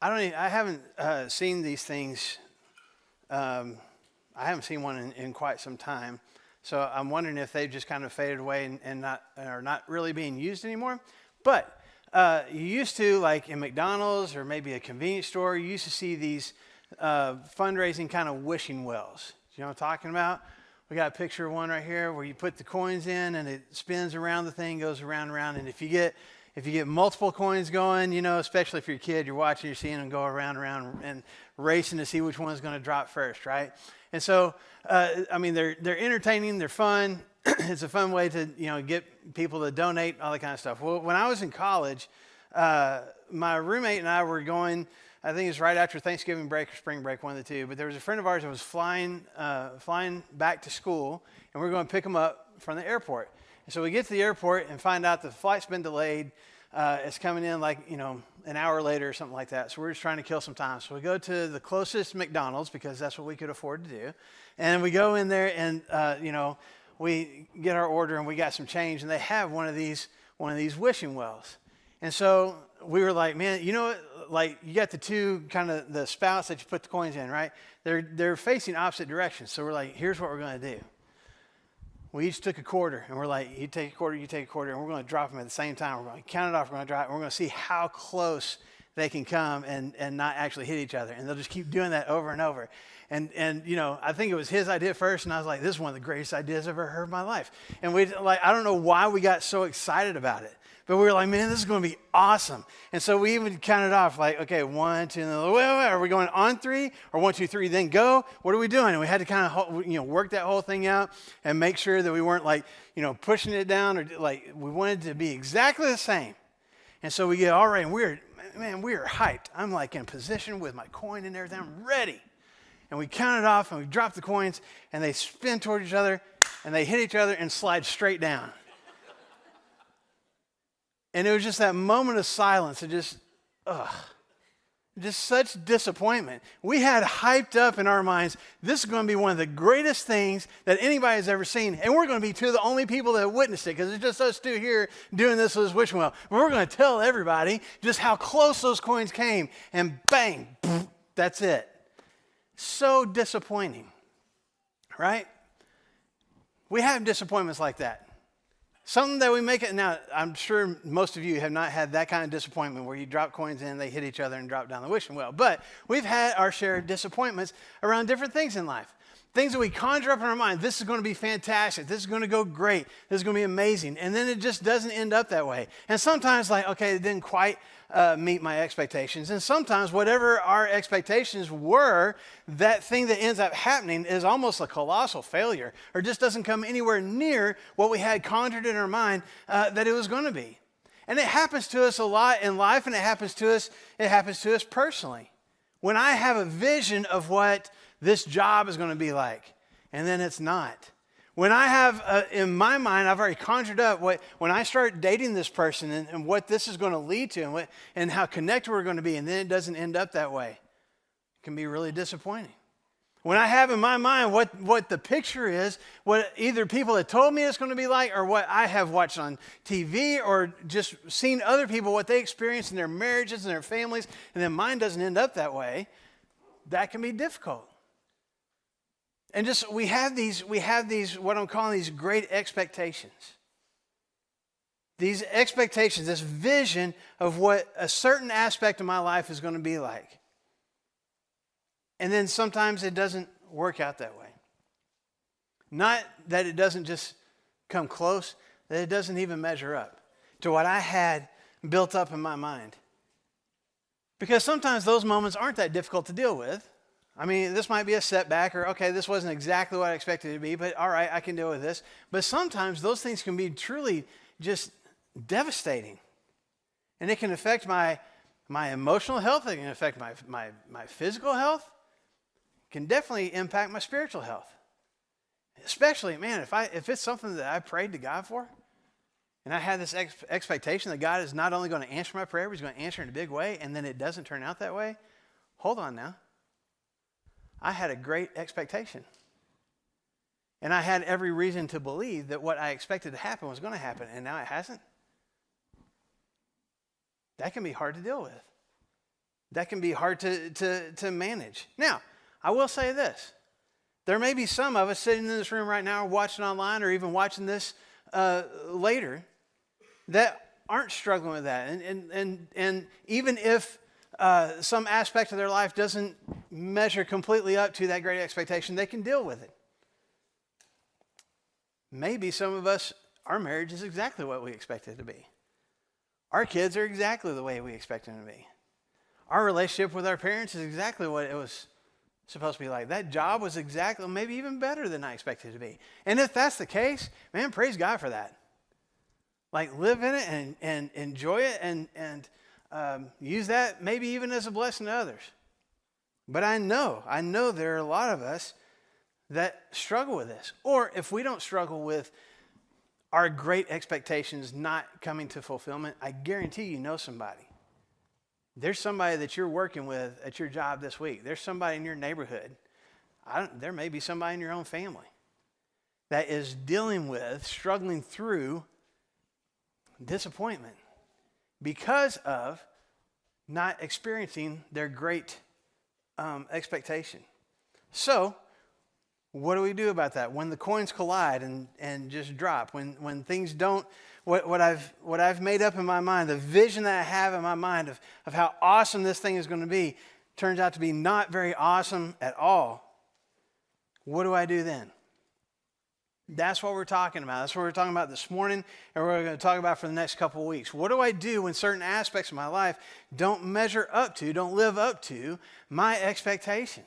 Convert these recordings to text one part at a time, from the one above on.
I haven't seen these things. I haven't seen one in quite some time. So I'm wondering if they've just kind of faded away and are not really being used anymore. But you used to, like in McDonald's or maybe a convenience store, you used to see these fundraising kind of wishing wells. You know what I'm talking about? We got a picture of one right here where you put the coins in and it spins around the thing, goes around and around. And if you get multiple coins going, especially if you're a kid, you're watching, you're seeing them go around and racing to see which one's going to drop first, right? And so, they're entertaining, they're fun. It's a fun way to, get people to donate, all that kind of stuff. Well, when I was in college, my roommate and I were going, I think it was right after Thanksgiving break or spring break, one of the two. But there was a friend of ours that was flying back to school, and we were going to pick him up from the airport. And so we get to the airport and find out the flight's been delayed. It's coming in an hour later or something like that. So we're just trying to kill some time. So we go to the closest McDonald's because that's what we could afford to do. And we go in there and, we get our order and we got some change. And they have one of these wishing wells. And so we were like, man, you got the two kind of the spouts that you put the coins in, right? They're facing opposite directions. So we're like, here's what we're going to do. We each took a quarter, and we're like, you take a quarter, and we're going to drop them at the same time. We're going to count it off, we're going to drop it, and we're going to see how close they can come and not actually hit each other. And they'll just keep doing that over and over. And I think it was his idea first, and I was like, this is one of the greatest ideas I've ever heard in my life. And I don't know why we got so excited about it. But we were like, man, this is going to be awesome. And so we even counted off like, okay, 1, 2, and then, wait, are we going on 3 or 1, 2, 3, then go? What are we doing? And we had to kind of, work that whole thing out and make sure that we weren't pushing it down or we wanted it to be exactly the same. And so we get all right, and we are hyped. I'm like in position with my coin and everything. I'm ready. And we counted off and we dropped the coins and they spin toward each other and they hit each other and slide straight down. And it was just that moment of silence. Just such disappointment. We had hyped up in our minds, this is going to be one of the greatest things that anybody has ever seen. And we're going to be two of the only people that have witnessed it because it's just us two here doing this with this wishing well. We're going to tell everybody just how close those coins came. And bang, that's it. So disappointing, right? We have disappointments like that. Something that we make it, now I'm sure most of you have not had that kind of disappointment where you drop coins in, they hit each other and drop down the wishing well. But we've had our share of disappointments around different things in life. Things that we conjure up in our mind, this is going to be fantastic, this is going to go great, this is going to be amazing. And then it just doesn't end up that way. And sometimes okay, it didn't quite meet my expectations. And sometimes whatever our expectations were, that thing that ends up happening is almost a colossal failure or just doesn't come anywhere near what we had conjured in our mind that it was going to be. And it happens to us a lot in life, and it happens to us personally. When I have a vision of what this job is going to be like, and then it's not. When I have, in my mind, I've already conjured up when I start dating this person and what this is going to lead to and how connected we're going to be, and then it doesn't end up that way. It can be really disappointing. When I have in my mind what the picture is, what either people have told me it's going to be like or what I have watched on TV or just seen other people, what they experience in their marriages and their families, and then mine doesn't end up that way, that can be difficult. And just we have these what I'm calling these great expectations. These expectations, this vision of what a certain aspect of my life is going to be like. And then sometimes it doesn't work out that way. Not that it doesn't just come close, that it doesn't even measure up to what I had built up in my mind. Because sometimes those moments aren't that difficult to deal with. I mean, this might be a setback or, okay, this wasn't exactly what I expected it to be, but all right, I can deal with this. But sometimes those things can be truly just devastating. And it can affect my emotional health. It can affect my physical health. It can definitely impact my spiritual health. Especially, man, if it's something that I prayed to God for, and I had this expectation that God is not only going to answer my prayer, but He's going to answer in a big way, and then it doesn't turn out that way, hold on now. I had a great expectation. And I had every reason to believe that what I expected to happen was going to happen, and now it hasn't. That can be hard to deal with. That can be hard to manage. Now, I will say this. There may be some of us sitting in this room right now or watching online or even watching this later that aren't struggling with that. And even if some aspect of their life doesn't measure completely up to that great expectation, they can deal with it. Maybe some of us, our marriage is exactly what we expect it to be. Our kids are exactly the way we expect them to be. Our relationship with our parents is exactly what it was supposed to be like. That job was exactly, maybe even better than I expected it to be. And if that's the case, man, praise God for that. Like, live in it and enjoy it and use that maybe even as a blessing to others. But I know there are a lot of us that struggle with this. Or if we don't struggle with our great expectations not coming to fulfillment, I guarantee you know somebody. There's somebody that you're working with at your job this week. There's somebody in your neighborhood. There may be somebody in your own family that is dealing with, struggling through disappointment because of not experiencing their great expectation. So, what do we do about that? When the coins collide and just drop, when things don't, what I've made up in my mind, the vision that I have in my mind of how awesome this thing is going to be, turns out to be not very awesome at all. What do I do then? That's what we're talking about. That's what we're talking about this morning, and we're going to talk about for the next couple of weeks. What do I do when certain aspects of my life don't measure up to, don't live up to my expectations?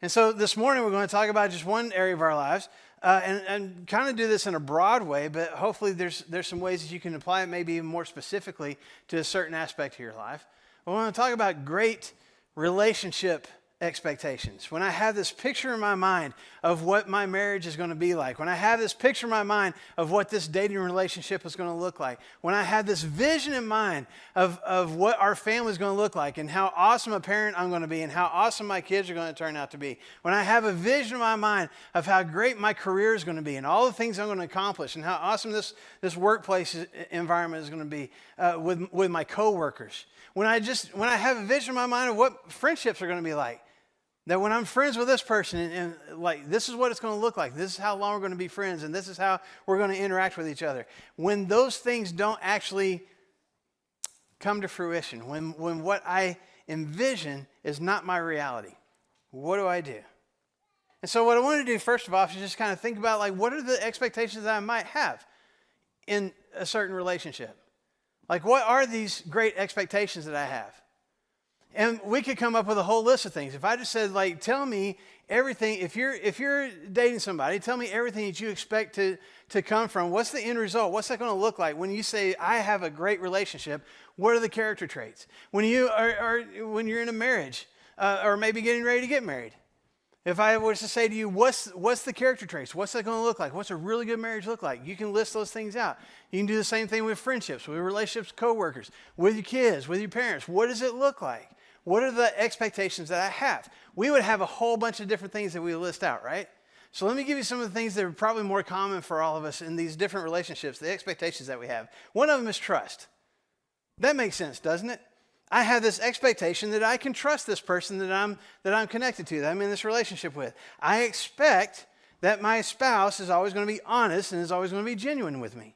And so this morning we're going to talk about just one area of our lives and kind of do this in a broad way, but hopefully there's some ways that you can apply it maybe even more specifically to a certain aspect of your life. We're going to talk about great relationship expectations. When I have this picture in my mind of what my marriage is going to be like, when I have this picture in my mind of what this dating relationship is going to look like, when I have this vision in mind of what our family is going to look like and how awesome a parent I'm going to be and how awesome my kids are going to turn out to be, when I have a vision in my mind of how great my career is going to be and all the things I'm going to accomplish and how awesome this workplace environment is going to be with my coworkers, when I have a vision in my mind of what friendships are going to be like, that when I'm friends with this person and like this is what it's going to look like, this is how long we're going to be friends, and this is how we're going to interact with each other. When those things don't actually come to fruition, when what I envision is not my reality, what do I do? And so what I want to do first of all is just kind of think about like what are the expectations that I might have in a certain relationship? Like what are these great expectations that I have? And we could come up with a whole list of things. If I just said, like, tell me everything, if you're dating somebody, tell me everything that you expect to come from. What's the end result? What's that going to look like? When you say, I have a great relationship, what are the character traits? When when you're in a marriage, or maybe getting ready to get married, if I was to say to you, what's the character traits? What's that going to look like? What's a really good marriage look like? You can list those things out. You can do the same thing with friendships, with relationships, coworkers, with your kids, with your parents. What does it look like? What are the expectations that I have? We would have a whole bunch of different things that we list out, right? So let me give you some of the things that are probably more common for all of us in these different relationships, the expectations that we have. One of them is trust. That makes sense, doesn't it? I have this expectation that I can trust this person that I'm connected to, that I'm in this relationship with. I expect that my spouse is always going to be honest and is always going to be genuine with me.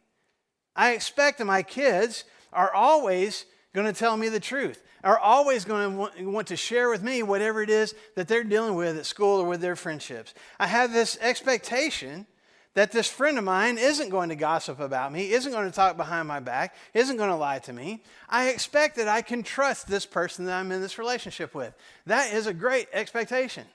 I expect that my kids are always going to tell me the truth, are always going to want to share with me whatever it is that they're dealing with at school or with their friendships. I have this expectation that this friend of mine isn't going to gossip about me, isn't going to talk behind my back, isn't going to lie to me. I expect that I can trust this person that I'm in this relationship with. That is a great expectation.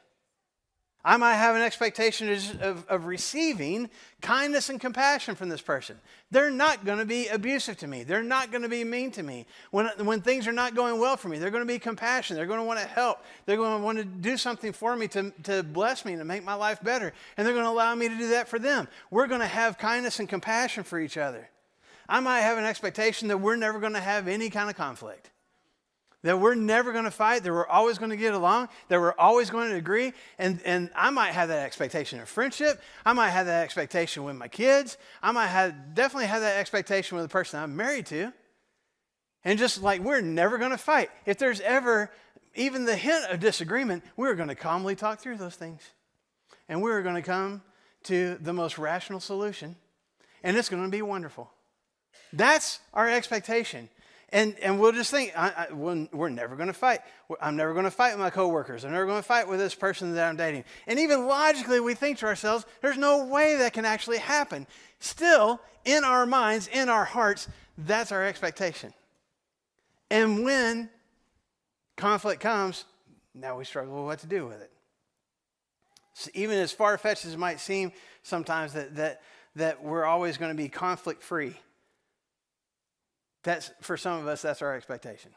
I might have an expectation of receiving kindness and compassion from this person. They're not going to be abusive to me. They're not going to be mean to me. When things are not going well for me, they're going to be compassionate. They're going to want to help. They're going to want to do something for me to bless me, to make my life better. And they're going to allow me to do that for them. We're going to have kindness and compassion for each other. I might have an expectation that we're never going to have any kind of conflict. That we're never going to fight, that we're always going to get along, that we're always going to agree. And I might have that expectation of friendship. I might have that expectation with my kids. I might definitely have that expectation with the person I'm married to. And just like we're never going to fight. If there's ever even the hint of disagreement, we're going to calmly talk through those things. And we're going to come to the most rational solution. And it's going to be wonderful. That's our expectation. And we'll just think, we're never going to fight. I'm never going to fight with my coworkers. I'm never going to fight with this person that I'm dating. And even logically, we think to ourselves, there's no way that can actually happen. Still, in our minds, in our hearts, that's our expectation. And when conflict comes, now we struggle with what to do with it. So even as far-fetched as it might seem sometimes that we're always going to be conflict-free, that's, for some of us, that's our expectation.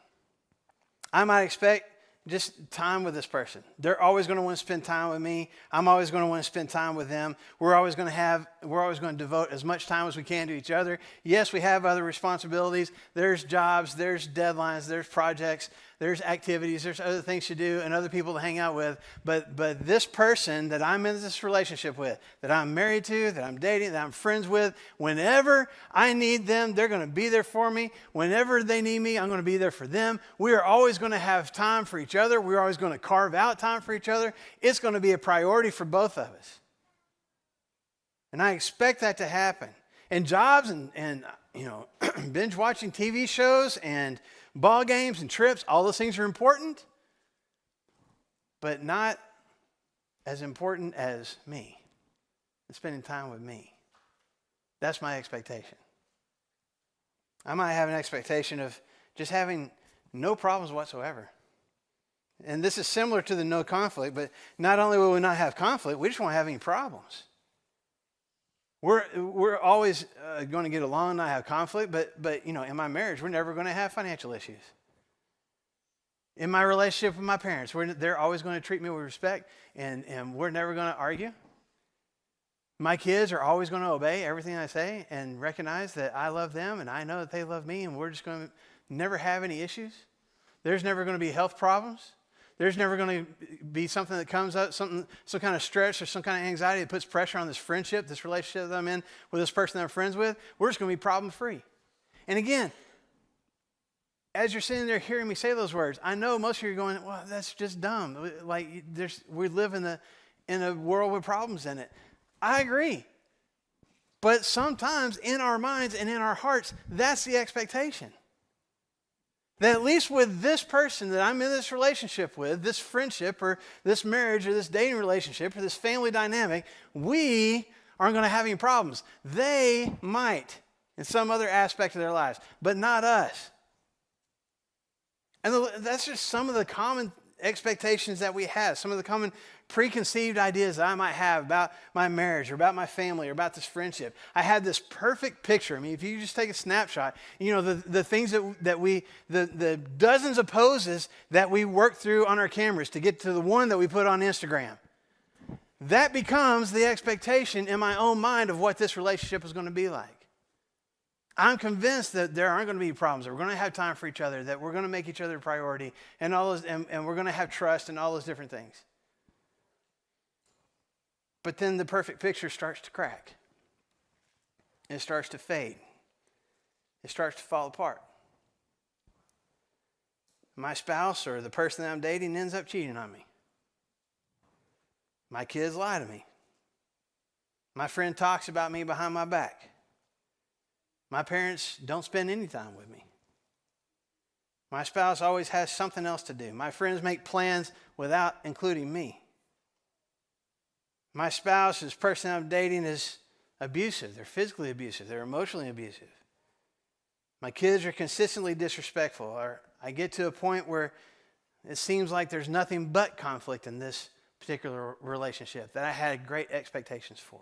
I might expect just time with this person. They're always going to want to spend time with me. I'm always going to want to spend time with them. We're always going to devote as much time as we can to each other. Yes, we have other responsibilities. There's jobs, there's deadlines, there's projects, there's activities, there's other things to do and other people to hang out with. But this person that I'm in this relationship with, that I'm married to, that I'm dating, that I'm friends with, whenever I need them, they're going to be there for me. Whenever they need me, I'm going to be there for them. We are always going to have time for each other. We're always going to carve out time for each other. It's going to be a priority for both of us. And I expect that to happen. And jobs and binge watching TV shows and ball games and trips, all those things are important, but not as important as me and spending time with me. That's my expectation. I might have an expectation of just having no problems whatsoever. And this is similar to the no conflict, but not only will we not have conflict, we just won't have any problems. We're always going to get along and not have conflict, but in my marriage, we're never going to have financial issues. In my relationship with my parents, they're always going to treat me with respect, and we're never going to argue. My kids are always going to obey everything I say and recognize that I love them and I know that they love me, and we're just going to never have any issues. There's never going to be health problems. There's never going to be something that comes up, some kind of stress or some kind of anxiety that puts pressure on this friendship, this relationship that I'm in with this person that I'm friends with. We're just going to be problem-free. And again, as you're sitting there hearing me say those words, I know most of you are going, well, that's just dumb. Like we live in a world with problems in it. I agree. But sometimes in our minds and in our hearts, that's the expectation. That at least with this person that I'm in this relationship with, this friendship or this marriage or this dating relationship or this family dynamic, we aren't going to have any problems. They might in some other aspect of their lives, but not us. And that's just some of the common expectations that we have, some of the common preconceived ideas that I might have about my marriage or about my family or about this friendship. I had this perfect picture. I mean, if you just take a snapshot, the things the dozens of poses that we work through on our cameras to get to the one that we put on Instagram, that becomes the expectation in my own mind of what this relationship is going to be like. I'm convinced that there aren't going to be problems, that we're going to have time for each other, that we're going to make each other a priority, and all those, and we're going to have trust and all those different things. But then the perfect picture starts to crack. It starts to fade. It starts to fall apart. My spouse or the person that I'm dating ends up cheating on me. My kids lie to me. My friend talks about me behind my back. My parents don't spend any time with me. My spouse always has something else to do. My friends make plans without including me. My spouse, this person I'm dating, is abusive. They're physically abusive. They're emotionally abusive. My kids are consistently disrespectful. Or I get to a point where it seems like there's nothing but conflict in this particular relationship that I had great expectations for.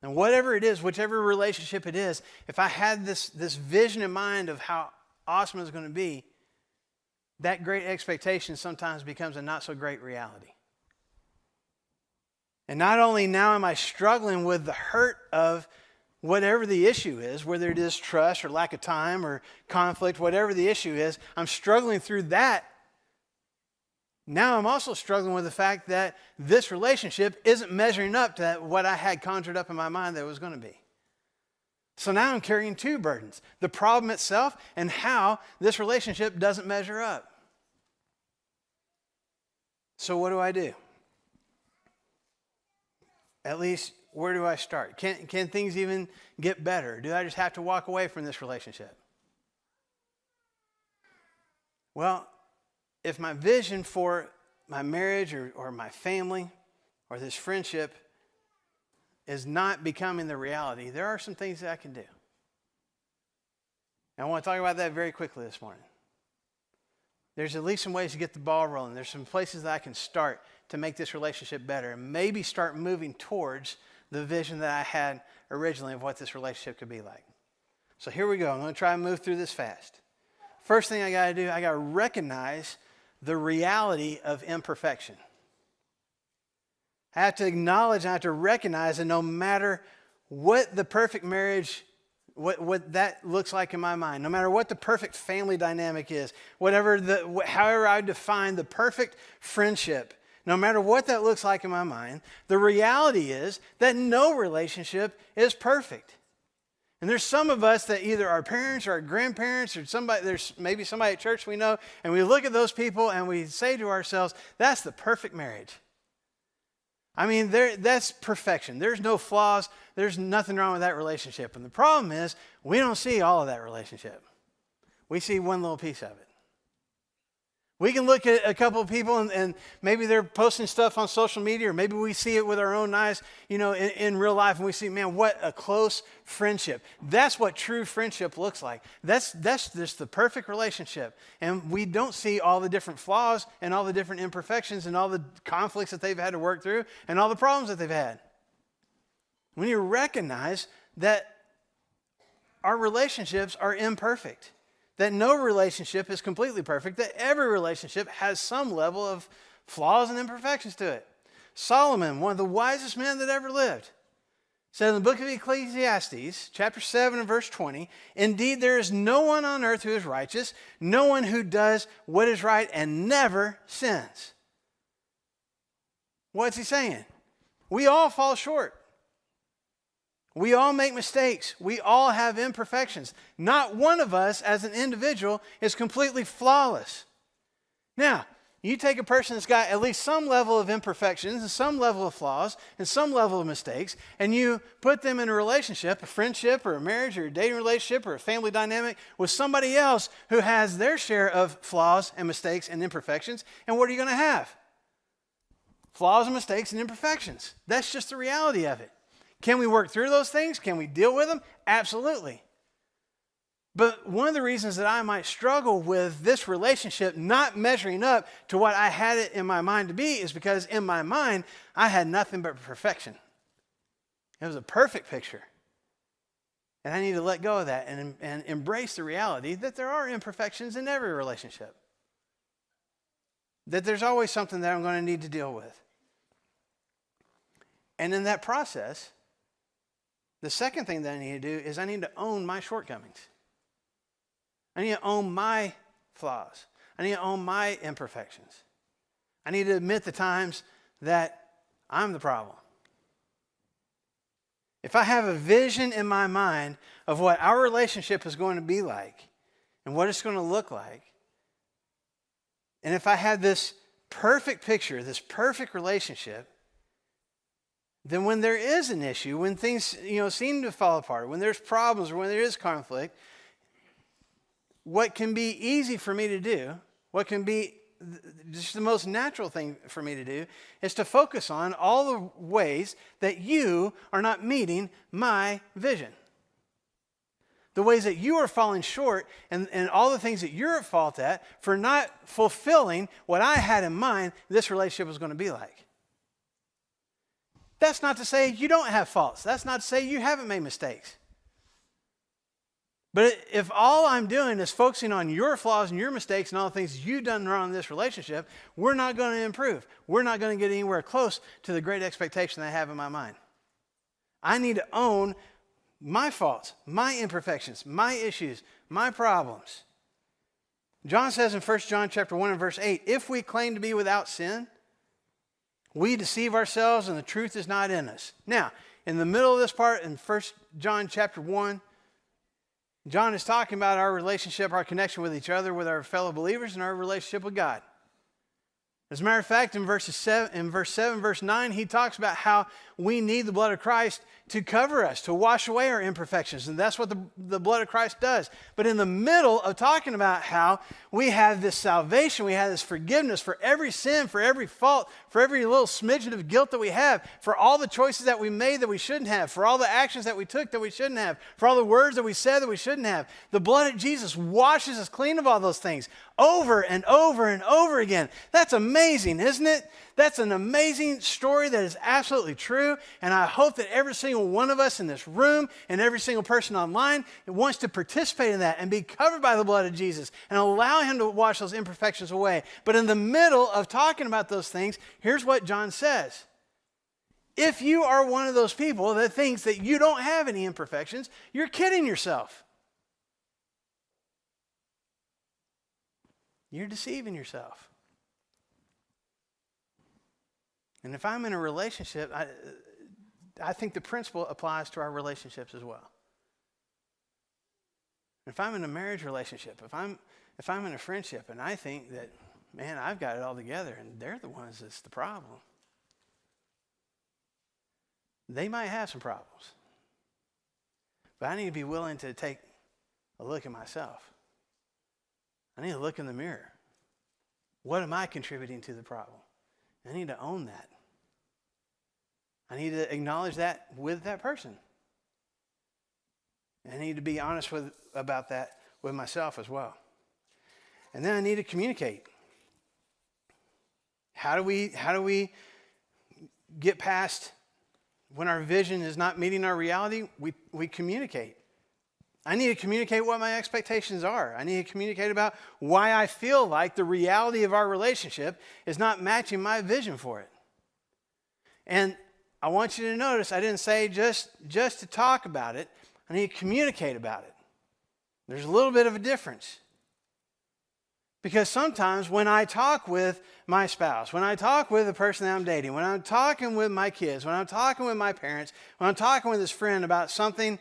And whatever it is, whichever relationship it is, if I had this vision in mind of how awesome it's going to be, that great expectation sometimes becomes a not so great reality. And not only now am I struggling with the hurt of whatever the issue is, whether it is trust or lack of time or conflict, whatever the issue is, I'm struggling through that. Now I'm also struggling with the fact that this relationship isn't measuring up to what I had conjured up in my mind that it was going to be. So now I'm carrying two burdens, the problem itself and how this relationship doesn't measure up. So what do I do? At least, where do I start? Can things even get better? Do I just have to walk away from this relationship? Well, if my vision for my marriage or my family or this friendship is not becoming the reality, there are some things that I can do. And I want to talk about that very quickly this morning. There's at least some ways to get the ball rolling. There's some places that I can start to make this relationship better and maybe start moving towards the vision that I had originally of what this relationship could be like. So here we go. I'm going to try and move through this fast. First thing I got to do, I got to recognize the reality of imperfection. I have to acknowledge, I have to recognize that no matter what the perfect marriage, what that looks like in my mind, no matter what the perfect family dynamic is, however I define the perfect friendship, no matter what that looks like in my mind, the reality is that no relationship is perfect. And there's some of us that either our parents or our grandparents or there's maybe somebody at church we know, and we look at those people and we say to ourselves, that's the perfect marriage. I mean, that's perfection. There's no flaws. There's nothing wrong with that relationship. And the problem is, we don't see all of that relationship. We see one little piece of it. We can look at a couple of people and maybe they're posting stuff on social media, or maybe we see it with our own eyes, in real life, and we see, man, what a close friendship. That's what true friendship looks like. That's just the perfect relationship. And we don't see all the different flaws and all the different imperfections and all the conflicts that they've had to work through and all the problems that they've had. When you recognize that our relationships are imperfect, that no relationship is completely perfect, that every relationship has some level of flaws and imperfections to it. Solomon, one of the wisest men that ever lived, said in the book of Ecclesiastes, chapter 7 and verse 20, "Indeed, there is no one on earth who is righteous, no one who does what is right and never sins." What's he saying? We all fall short. We all make mistakes. We all have imperfections. Not one of us as an individual is completely flawless. Now, you take a person that's got at least some level of imperfections and some level of flaws and some level of mistakes, and you put them in a relationship, a friendship or a marriage or a dating relationship or a family dynamic with somebody else who has their share of flaws and mistakes and imperfections, and what are you going to have? Flaws and mistakes and imperfections. That's just the reality of it. Can we work through those things? Can we deal with them? Absolutely. But one of the reasons that I might struggle with this relationship not measuring up to what I had it in my mind to be is because in my mind, I had nothing but perfection. It was a perfect picture. And I need to let go of that and embrace the reality that there are imperfections in every relationship. That there's always something that I'm going to need to deal with. And in that process, the second thing that I need to do is I need to own my shortcomings. I need to own my flaws. I need to own my imperfections. I need to admit the times that I'm the problem. If I have a vision in my mind of what our relationship is going to be like and what it's going to look like, and if I have this perfect picture, this perfect relationship, then when there is an issue, when things seem to fall apart, when there's problems or when there is conflict, what can be easy for me to do, what can be just the most natural thing for me to do, is to focus on all the ways that you are not meeting my vision. The ways that you are falling short and all the things that you're at fault at for not fulfilling what I had in mind this relationship was going to be like. That's not to say you don't have faults. That's not to say you haven't made mistakes. But if all I'm doing is focusing on your flaws and your mistakes and all the things you've done wrong in this relationship, we're not going to improve. We're not going to get anywhere close to the great expectation that I have in my mind. I need to own my faults, my imperfections, my issues, my problems. John says in 1 John chapter 1 and verse 8, if we claim to be without sin, we deceive ourselves and the truth is not in us. Now, in the middle of this part, in 1 John chapter 1, John is talking about our relationship, our connection with each other, with our fellow believers, and our relationship with God. As a matter of fact, in verse 7, verse 9, he talks about how we need the blood of Christ to cover us, to wash away our imperfections. And that's what the blood of Christ does. But in the middle of talking about how we have this salvation, we have this forgiveness for every sin, for every fault, for every little smidgen of guilt that we have, for all the choices that we made that we shouldn't have, for all the actions that we took that we shouldn't have, for all the words that we said that we shouldn't have. The blood of Jesus washes us clean of all those things over and over and over again. That's amazing, isn't it? That's an amazing story that is absolutely true, and I hope that every single one of us in this room and every single person online wants to participate in that and be covered by the blood of Jesus and allow him to wash those imperfections away. But in the middle of talking about those things, here's what John says. If you are one of those people that thinks that you don't have any imperfections, you're kidding yourself. You're deceiving yourself. And if I'm in a relationship, I think the principle applies to our relationships as well. If I'm in a marriage relationship, if I'm in a friendship and I think that, man, I've got it all together and they're the ones that's the problem, they might have some problems. But I need to be willing to take a look at myself. I need to look in the mirror. What am I contributing to the problem? I need to own that. I need to acknowledge that with that person. I need to be honest about that with myself as well. And then I need to communicate. How do we get past when our vision is not meeting our reality? We communicate. I need to communicate what my expectations are. I need to communicate about why I feel like the reality of our relationship is not matching my vision for it. And I want you to notice I didn't say just to talk about it. I need to communicate about it. There's a little bit of a difference. Because sometimes when I talk with my spouse, when I talk with the person that I'm dating, when I'm talking with my kids, when I'm talking with my parents, when I'm talking with this friend about something,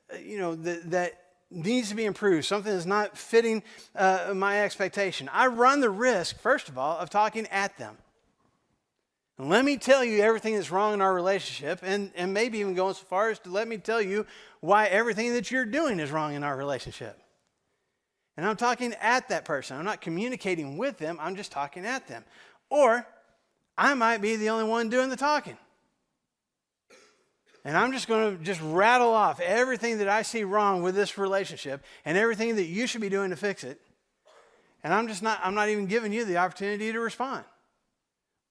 that needs to be improved, something that's not fitting my expectation, I run the risk, first of all, of talking at them. And let me tell you everything that's wrong in our relationship, and maybe even going so far as to let me tell you why everything that you're doing is wrong in our relationship. And I'm talking at that person. I'm not communicating with them. I'm just talking at them. Or I might be the only one doing the talking. And I'm just going to rattle off everything that I see wrong with this relationship and everything that you should be doing to fix it. And I'm not even giving you the opportunity to respond.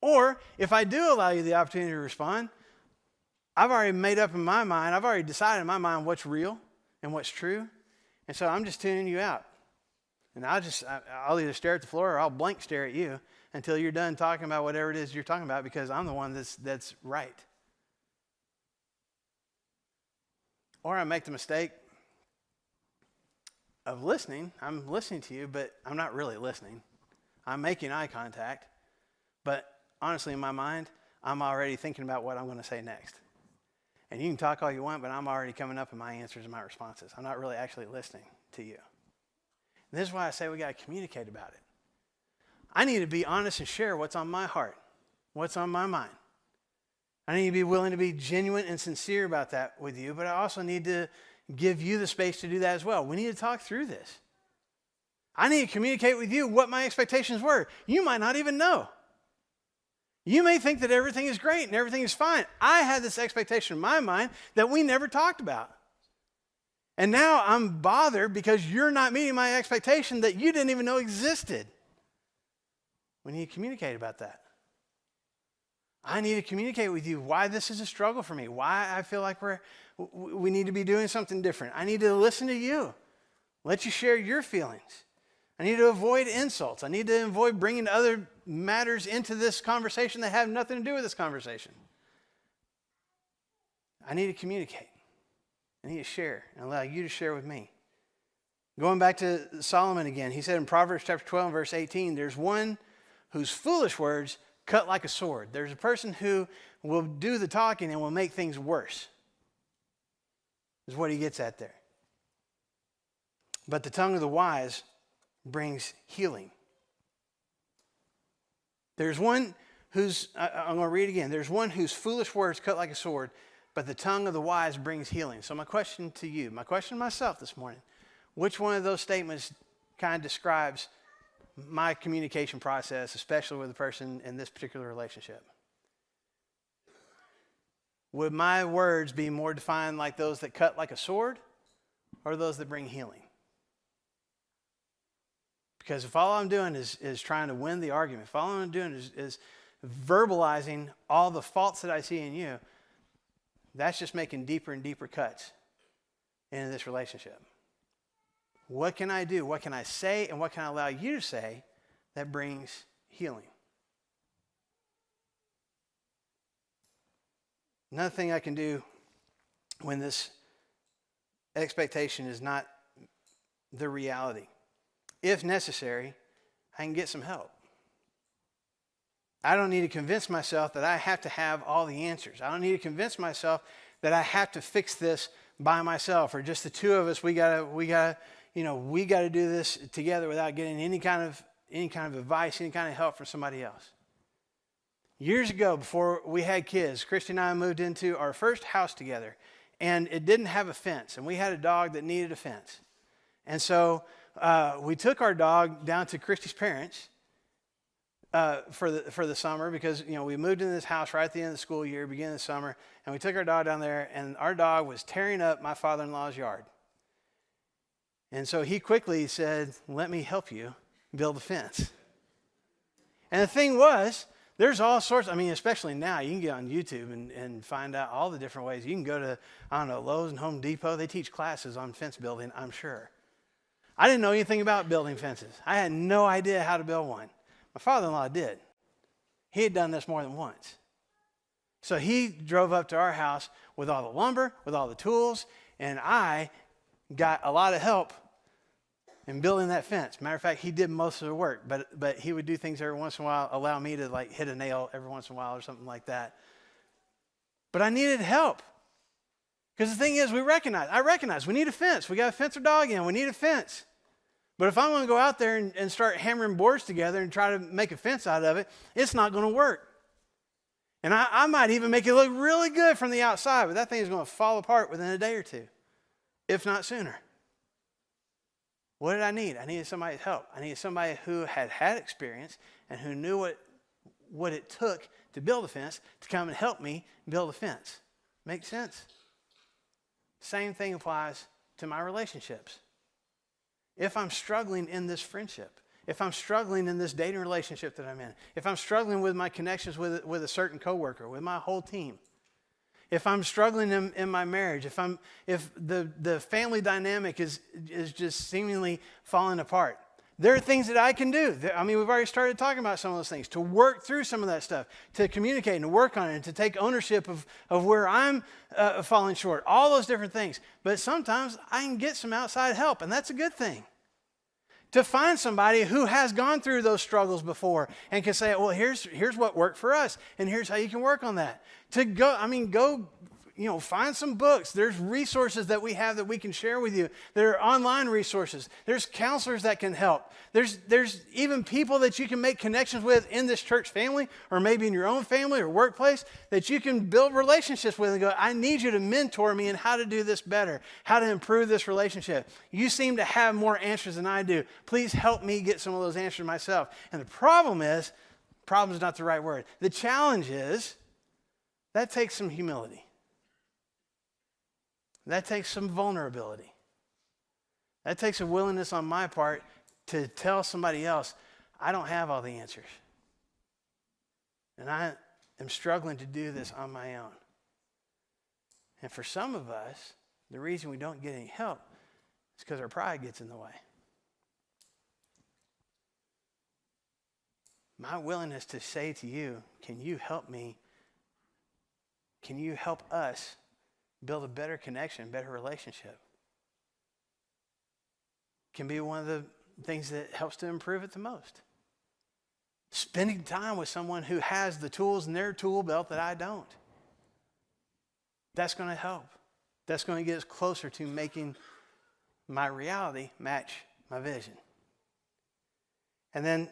Or if I do allow you the opportunity to respond, I've already made up in my mind, I've already decided in my mind what's real and what's true. And so I'm just tuning you out. And I'll either stare at the floor or I'll blank stare at you until you're done talking about whatever it is you're talking about, because I'm the one that's right. Or I make the mistake of listening. I'm listening to you, but I'm not really listening. I'm making eye contact, but honestly, in my mind, I'm already thinking about what I'm going to say next. And you can talk all you want, but I'm already coming up with my answers and my responses. I'm not really actually listening to you. And this is why I say we got to communicate about it. I need to be honest and share what's on my heart, what's on my mind. I need to be willing to be genuine and sincere about that with you, but I also need to give you the space to do that as well. We need to talk through this. I need to communicate with you what my expectations were. You might not even know. You may think that everything is great and everything is fine. I had this expectation in my mind that we never talked about. And now I'm bothered because you're not meeting my expectation that you didn't even know existed. We need to communicate about that. I need to communicate with you why this is a struggle for me, why I feel like we need to be doing something different. I need to listen to you, let you share your feelings. I need to avoid insults. I need to avoid bringing other matters into this conversation that have nothing to do with this conversation. I need to communicate. I need to share and allow you to share with me. Going back to Solomon again, he said in Proverbs chapter 12, verse 18, there's one whose foolish words cut like a sword. There's a person who will do the talking and will make things worse, is what he gets at there. but the tongue of the wise brings healing. There's one who's, I'm going to read again. There's one whose foolish words cut like a sword, but the tongue of the wise brings healing. So my question to you, my question to myself this morning, which one of those statements kind of describes my communication process, especially with the person in this particular relationship? Would my words be more defined like those that cut like a sword or those that bring healing? Because if all I'm doing is trying to win the argument, if all I'm doing is verbalizing all the faults that I see in you, that's just making deeper and deeper cuts into this relationship. What can I do? What can I say? And what can I allow you to say that brings healing? Another thing I can do when this expectation is not the reality, if necessary, I can get some help. I don't need to convince myself that I have to have all the answers. I don't need to convince myself that I have to fix this by myself, or just the two of us. We gotta do this together without getting any kind of advice, any kind of help from somebody else. Years ago, before we had kids, Christy and I moved into our first house together, and it didn't have a fence, and we had a dog that needed a fence. And so we took our dog down to Christy's parents for the summer, because we moved into this house right at the end of the school year, beginning of the summer, and we took our dog down there, and our dog was tearing up my father-in-law's yard. And so he quickly said, "Let me help you build a fence." And the thing was, there's all sorts, especially now, you can get on YouTube and find out all the different ways. You can go to, Lowe's and Home Depot. They teach classes on fence building, I'm sure. I didn't know anything about building fences. I had no idea how to build one. My father-in-law did. He had done this more than once. So he drove up to our house with all the lumber, with all the tools, and I got a lot of help in building that fence. Matter of fact, he did most of the work, but he would do things every once in a while, allow me to hit a nail every once in a while or something like that. But I needed help. Because the thing is, I recognize we need a fence. We got to fence our dog in. We need a fence. But if I'm going to go out there and start hammering boards together and try to make a fence out of it, it's not going to work. And I might even make it look really good from the outside, but that thing is going to fall apart within a day or two, if not sooner. What did I need? I needed somebody's help. I needed somebody who had experience and who knew what it took to build a fence to come and help me build a fence. Make sense? Same thing applies to my relationships. If I'm struggling in this friendship, if I'm struggling in this dating relationship that I'm in, if I'm struggling with my connections with a certain coworker, with my whole team, if I'm struggling in my marriage, if the family dynamic is just seemingly falling apart, there are things that I can do. We've already started talking about some of those things, to work through some of that stuff, to communicate and to work on it, and to take ownership of where I'm falling short, all those different things. But sometimes I can get some outside help, and that's a good thing. To find somebody who has gone through those struggles before and can say, well, here's what worked for us, and here's how you can work on that. To go, find some books. There's resources that we have that we can share with you. There are online resources. There's counselors that can help. There's even people that you can make connections with in this church family, or maybe in your own family or workplace, that you can build relationships with and go, I need you to mentor me in how to do this better, how to improve this relationship. You seem to have more answers than I do. Please help me get some of those answers myself. And the problem is not the right word. The challenge is, that takes some humility. That takes some vulnerability. That takes a willingness on my part to tell somebody else, I don't have all the answers. And I am struggling to do this on my own. And for some of us, the reason we don't get any help is because our pride gets in the way. My willingness to say to you, can you help me? Can you help us build a better connection, better relationship? Can be one of the things that helps to improve it the most. Spending time with someone who has the tools in their tool belt that I don't. That's going to help. That's going to get us closer to making my reality match my vision? And then,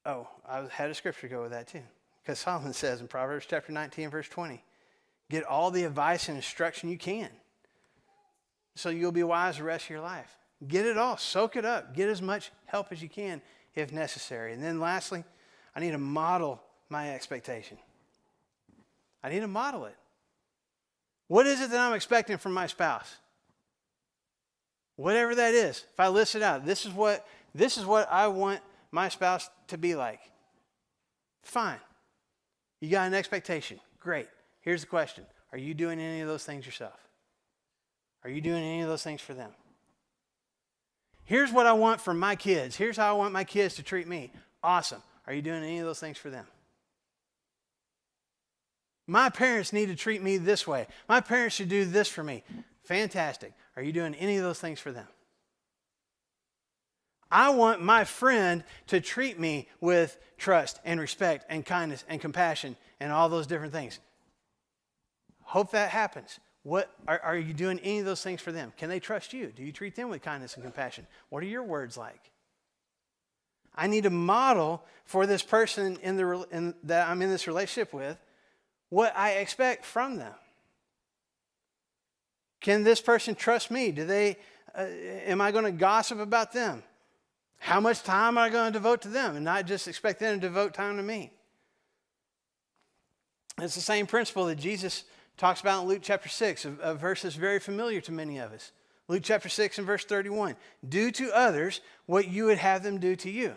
I had a scripture to go with that too. Because Solomon says in Proverbs chapter 19, verse 20, get all the advice and instruction you can so you'll be wise the rest of your life. Get it all. Soak it up. Get as much help as you can if necessary. And then lastly, I need to model my expectation. I need to model it. What is it that I'm expecting from my spouse? Whatever that is. If I list it out, this is what I want my spouse to be like. Fine. You got an expectation. Great. Here's the question. Are you doing any of those things yourself? Are you doing any of those things for them? Here's what I want from my kids. Here's how I want my kids to treat me. Awesome. Are you doing any of those things for them? My parents need to treat me this way. My parents should do this for me. Fantastic. Are you doing any of those things for them? I want my friend to treat me with trust and respect and kindness and compassion and all those different things. Hope that happens. What are you doing any of those things for them? Can they trust you? Do you treat them with kindness and compassion? What are your words like? I need to model for this person that I'm in this relationship with what I expect from them. Can this person trust me? Am I going to gossip about them? How much time am I going to devote to them and not just expect them to devote time to me? It's the same principle that Jesus talks about in Luke chapter 6, a verse that's very familiar to many of us. Luke chapter 6 and verse 31. Do to others what you would have them do to you.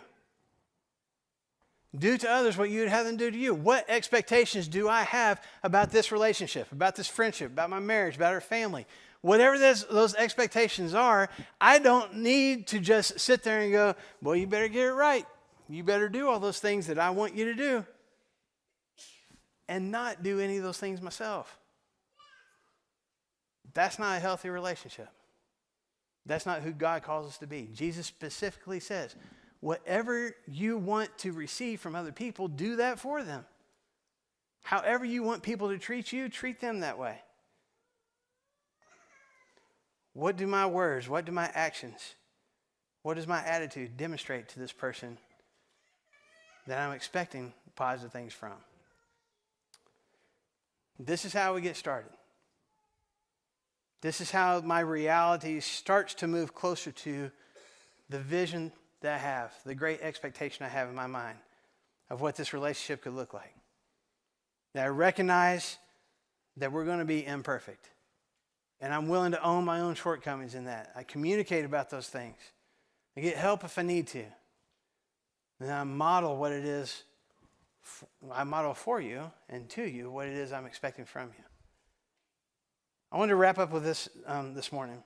Do to others what you would have them do to you. What expectations do I have about this relationship, about this friendship, about my marriage, about our family? Whatever those expectations are, I don't need to just sit there and go, well, you better get it right. You better do all those things that I want you to do and not do any of those things myself. That's not a healthy relationship. That's not who God calls us to be. Jesus specifically says, whatever you want to receive from other people, do that for them. However you want people to treat you, treat them that way. What do my words, what do my actions, what does my attitude demonstrate to this person that I'm expecting positive things from? This is how we get started. This is how my reality starts to move closer to the vision that I have, the great expectation I have in my mind of what this relationship could look like. That I recognize that we're going to be imperfect. And I'm willing to own my own shortcomings in that. I communicate about those things. I get help if I need to. And I model what it is. I model for you and to you what it is I'm expecting from you. I wanted to wrap up with this this morning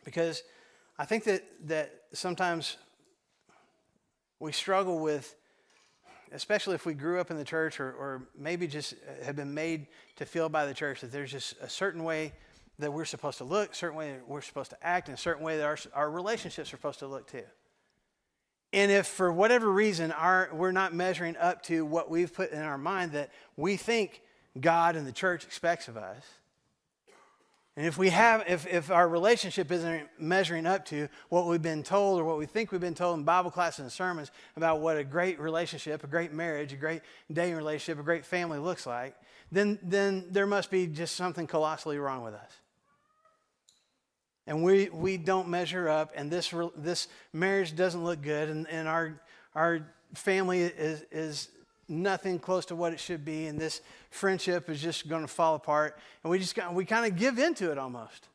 because I think that sometimes we struggle with, especially if we grew up in the church or maybe just have been made to feel by the church that there's just a certain way that we're supposed to look, a certain way that we're supposed to act, and a certain way that our relationships are supposed to look too. And if for whatever reason we're not measuring up to what we've put in our mind that we think God and the church expects of us, and if our relationship isn't measuring up to what we've been told or what we think we've been told in Bible classes and sermons about what a great relationship, a great marriage, a great dating relationship, a great family looks like, then there must be just something colossally wrong with us. And we don't measure up, and this marriage doesn't look good, and our family is nothing close to what it should be, and this friendship is just going to fall apart, and we kind of give into it almost.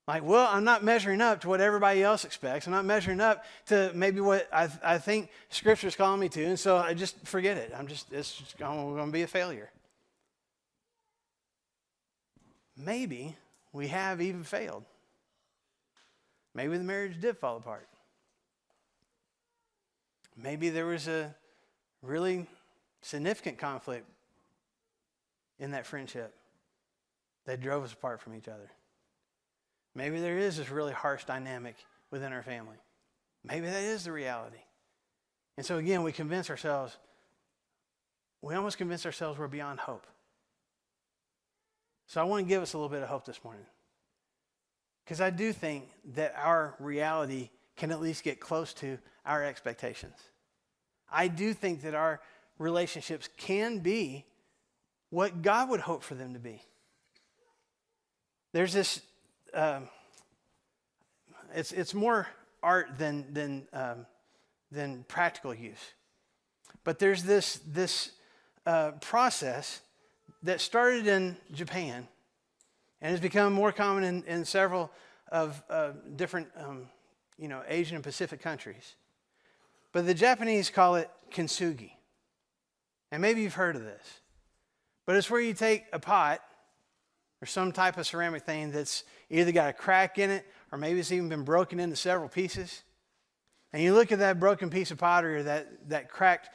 Like, well, I'm not measuring up to what everybody else expects. I'm not measuring up to maybe what I think Scripture's calling me to, and so I just forget it. It's going to be a failure. Maybe we have even failed. Maybe the marriage did fall apart. Maybe there was a really significant conflict in that friendship that drove us apart from each other. Maybe there is this really harsh dynamic within our family. Maybe that is the reality. And so again, we almost convince ourselves we're beyond hope. So I want to give us a little bit of hope this morning. Because I do think that our reality can at least get close to our expectations. I do think that our relationships can be what God would hope for them to be. There's this, it's more art than practical use. But there's this process that started in Japan and has become more common in several of different Asian and Pacific countries. But the Japanese call it kintsugi. And maybe you've heard of this. But it's where you take a pot or some type of ceramic thing that's either got a crack in it or maybe it's even been broken into several pieces. And you look at that broken piece of pottery or that cracked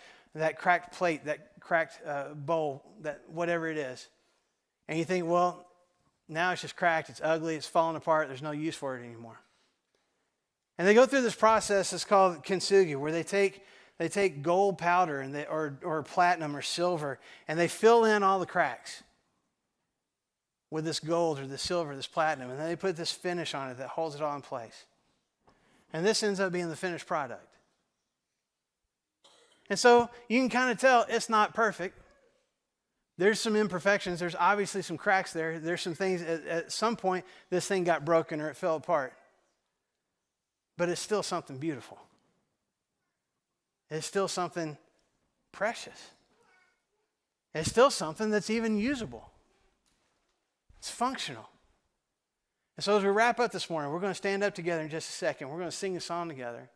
plate, that cracked bowl, that whatever it is. And you think, well, now it's just cracked, it's ugly, it's falling apart, there's no use for it anymore. And they go through this process, it's called kintsugi, where they take gold powder and or platinum or silver, and they fill in all the cracks with this gold or this silver, this platinum, and then they put this finish on it that holds it all in place. And this ends up being the finished product. And so you can kind of tell it's not perfect. There's some imperfections. There's obviously some cracks there. There's some things, at some point, this thing got broken or it fell apart. But it's still something beautiful. It's still something precious. It's still something that's even usable. It's functional. And so as we wrap up this morning, we're going to stand up together in just a second. We're going to sing a song together.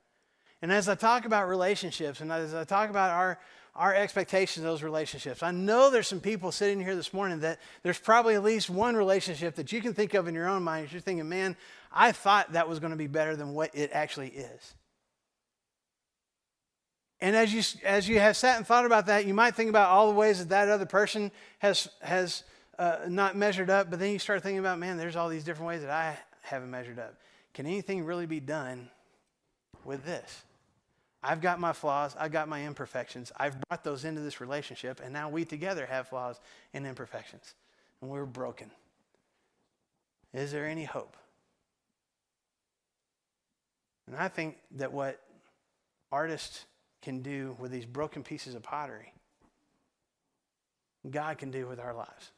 And as I talk about relationships and as I talk about our expectations of those relationships, I know there's some people sitting here this morning that there's probably at least one relationship that you can think of in your own mind. You're thinking, man, I thought that was going to be better than what it actually is. And as you have sat and thought about that, you might think about all the ways that other person has not measured up, but then you start thinking about, man, there's all these different ways that I haven't measured up. Can anything really be done with this? I've got my flaws, I've got my imperfections, I've brought those into this relationship, and now we together have flaws and imperfections, and we're broken. Is there any hope? And I think that what artists can do with these broken pieces of pottery, God can do with our lives.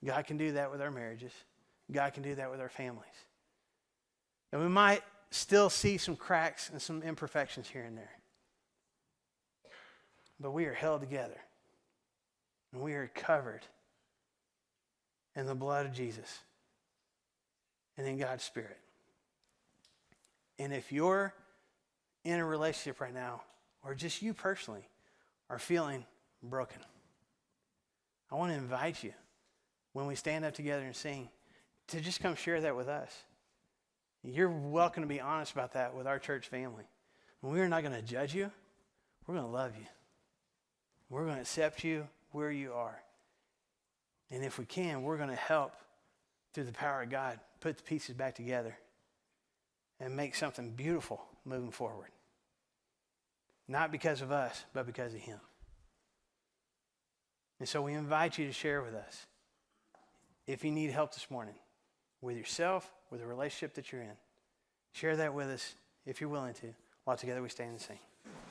God can do that with our marriages. God can do that with our families. And we might still see some cracks and some imperfections here and there. But we are held together. And we are covered in the blood of Jesus and in God's Spirit. And if you're in a relationship right now, or just you personally are feeling broken, I want to invite you, when we stand up together and sing, to just come share that with us. You're welcome to be honest about that with our church family. And we're not going to judge you. We're going to love you. We're going to accept you where you are. And if we can, we're going to help, through the power of God, put the pieces back together and make something beautiful moving forward. Not because of us, but because of Him. And so we invite you to share with us, if you need help this morning, with yourself, with the relationship that you're in. Share that with us if you're willing to, while together we stand and sing.